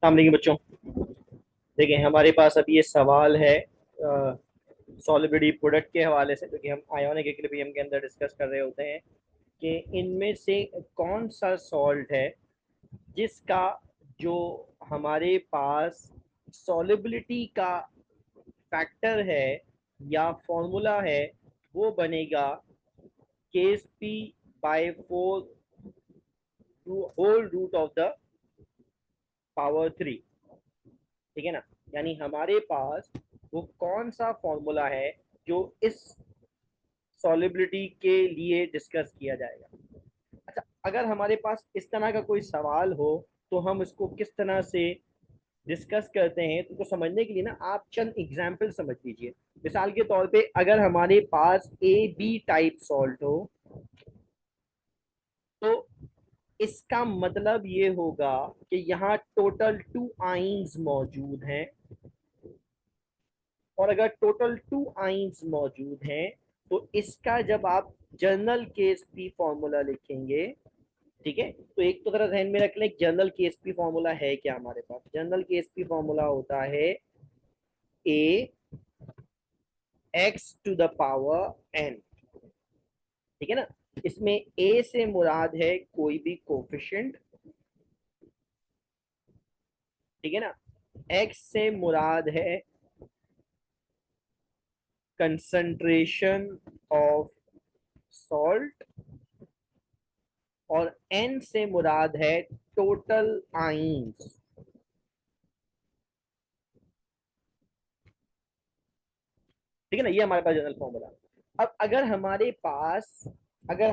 सामने के बच्चों, देखें हमारे पास अभी ये सवाल है सॉलिबिलिटी प्रोडक्ट के हवाले से, क्योंकि हम आयोनिक इक्विलिब्रियम के अंदर डिस्कस कर रहे होते हैं कि इनमें से कौन सा सॉल्ट है जिसका जो हमारे पास सॉलिबिलिटी का फैक्टर है या फॉर्मूला है वो बनेगा Ksp by 4 whole root of the power 3। ठीक है ना। यानी हमारे पास वो कौन सा फॉर्मूला है जो इस सॉलिबिलिटी के लिए डिस्कस किया जाएगा। अच्छा, अगर हमारे पास इस तरह का कोई सवाल हो तो हम इसको किस तरह से डिस्कस करते हैं, तो समझने के लिए ना आप चंद एग्जाम्पल समझ लीजिए। मिसाल के तौर पे अगर हमारे पास ए बी टाइप सॉल्ट हो तो इसका मतलब ये होगा कि यहाँ टोटल 2 आइंस मौजूद हैं, और अगर टोटल 2 आइंस मौजूद हैं तो इसका जब आप जर्नल केस पी फॉर्मूला लिखेंगे, ठीक है, तो एक तो तरह ध्यान में रख लें जनरल केएसपी फॉर्मूला है क्या। हमारे पास जनरल केएसपी फॉर्मूला होता है a x to the power n. ठीक है ना। इसमें ए से मुराद है कोई भी कोफिशिएंट, ठीक है ना। एक्स से मुराद है कंसंट्रेशन ऑफ सॉल्ट, और एन से मुराद है टोटल आइंस। ठीक है ना, ये हमारे पास जनरल फॉर्मूला। अब अगर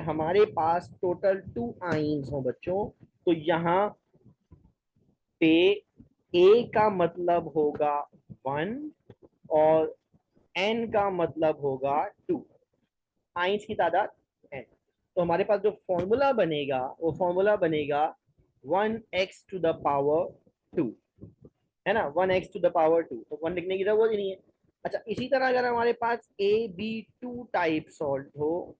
हमारे पास टोटल 2 आइंस हो बच्चों, तो यहाँ पे ए का मतलब होगा 1 और एन का मतलब होगा 2। आइंस की तादाद एन। तो हमारे पास जो फॉर्मूला बनेगा वो फॉर्मूला बनेगा 1x टू द पावर 2, है ना। 1x टू द पावर 2, तो 1 लिखने की जरूरत ही नहीं है। अच्छा, इसी तरह अगर हमारे पास AB2 टाइप सॉल्ट हो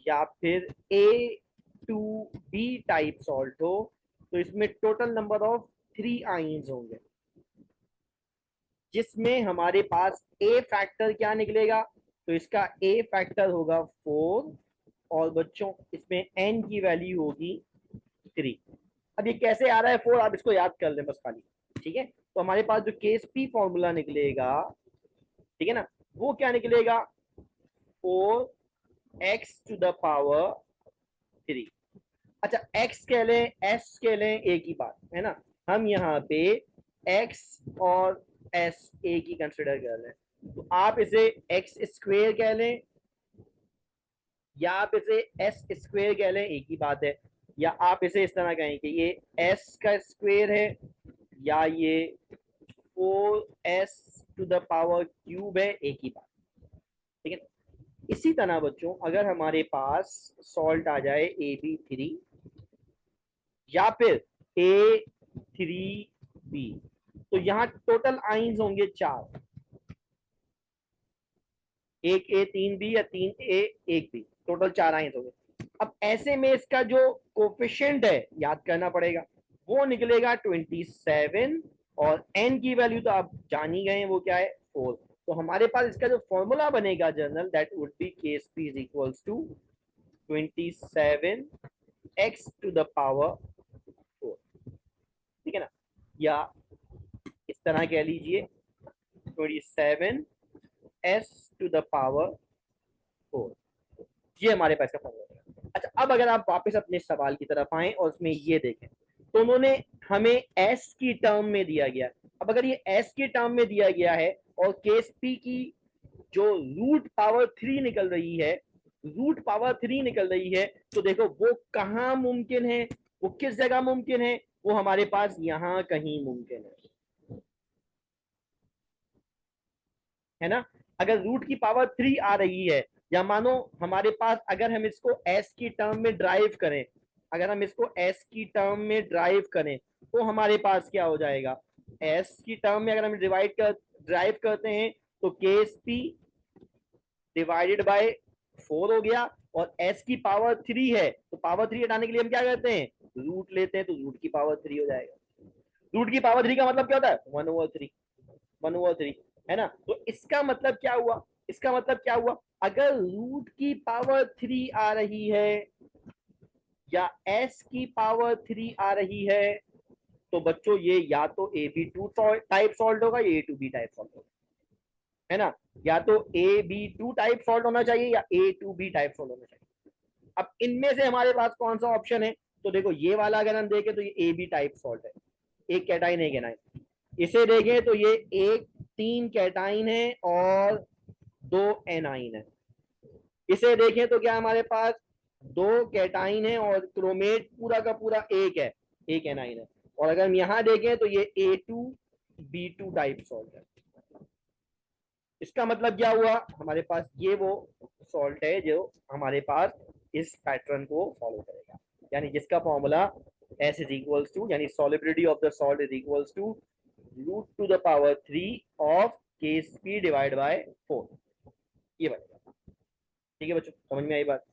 या फिर A2B टाइप सॉल्ट हो, तो इसमें टोटल नंबर ऑफ 3 आइंस होंगे, जिसमें हमारे पास ए फैक्टर क्या निकलेगा, तो इसका ए फैक्टर होगा 4, और बच्चों इसमें एन की वैल्यू होगी 3। अब ये कैसे आ रहा है 4, आप इसको याद कर लें बस खाली। ठीक है, तो हमारे पास जो केस पी फॉर्मूला निकलेगा, ठीक है ना, वो क्या निकलेगा 4x टू द पावर 3। अच्छा, x कह लें s कह लें, एक ही बात है ना। हम यहाँ पे x और s एक ही कंसिडर कर लें, तो आप इसे x स्क्वेयर कह लें या आप इसे s स्क्वेयर कह लें, एक ही बात है। या आप इसे इस तरह कहें कि ये s का स्क्वेयर है या ये 4s to the power cube है, एक ही बात। ठीक है। इसी तरह बच्चों अगर हमारे पास सॉल्ट आ जाए AB3 या फिर A3B, तो यहाँ टोटल आइंस होंगे 4, एक ए 3B या 3A 1B, टोटल 4 आइंस होंगे। अब ऐसे में इसका जो कोफिशिएंट है याद करना पड़ेगा, वो निकलेगा 27, और एन की वैल्यू तो आप जान ही गए हैं वो क्या है 4। तो हमारे पास इसका जो फॉर्मूला बनेगा general, that would be Ksp is equals to 27x to the power 4। ठीक है ना, या इस तरह कह लीजिए 27s टू द पावर 4। ये हमारे पास का फॉर्मूला है। अच्छा, अब अगर आप वापस अपने सवाल की तरफ आए और उसमें ये देखें, तो उन्होंने हमें एस की टर्म में दिया गया। अब अगर ये एस की टर्म में दिया गया है और केस पी की जो रूट पावर 3 निकल रही है, रूट पावर 3 निकल रही है, तो देखो वो कहाँ मुमकिन है, वो किस जगह मुमकिन है, वो हमारे पास यहाँ कहीं मुमकिन है ना। अगर रूट की पावर 3 आ रही है, या मानो हमारे पास अगर हम इसको एस की टर्म में ड्राइव करें, अगर हम इसको एस की टर्म में ड्राइव करें, तो हमारे पास क्या हो जाएगा, एस की टर्म में अगर हम ड्राइव करते हैं तो के एस पी डिवाइडेड बाय 4 हो गया, और एस की पावर 3 है तो पावर 3 हटाने के लिए हम क्या करते हैं, रूट लेते हैं, तो रूट की पावर 3 हो जाएगा। रूट की पावर 3 का मतलब क्या होता है 1/3, 1/3 है ना। तो इसका मतलब क्या हुआ, इसका मतलब क्या हुआ, अगर रूट की पावर 3 आ रही है या एस की पावर 3 आ रही है, तो बच्चों ये या तो A B two type salt होगा या A two B type salt होगा, है ना। या तो A B two type salt होना चाहिए या A two B type salt होना चाहिए। अब इनमें से हमारे पास कौन सा ऑप्शन है, तो देखो ये वाला अगर हम देखें तो ये ए बी टाइप सॉल्ट है, एक कैटाइन एक एनाइन। इसे देखें तो ये एक 3 कैटाइन है और 2 एनाइन है। इसे देखें तो क्या हमारे पास 2 कैटाइन है और क्रोमेट पूरा का पूरा एक है, एक एनाइन है। और अगर हम यहाँ देखें तो ये A2B2 टाइप सॉल्ट है। इसका मतलब क्या हुआ, हमारे पास ये वो सॉल्ट है जो हमारे पास इस पैटर्न को फॉलो करेगा, यानी जिसका formula S is equals to, यानी solubility of the salt is equals to root to the power 3 of Kp divide by 4, ये बनेगा। ठीक है बच्चों, समझ में आई बात।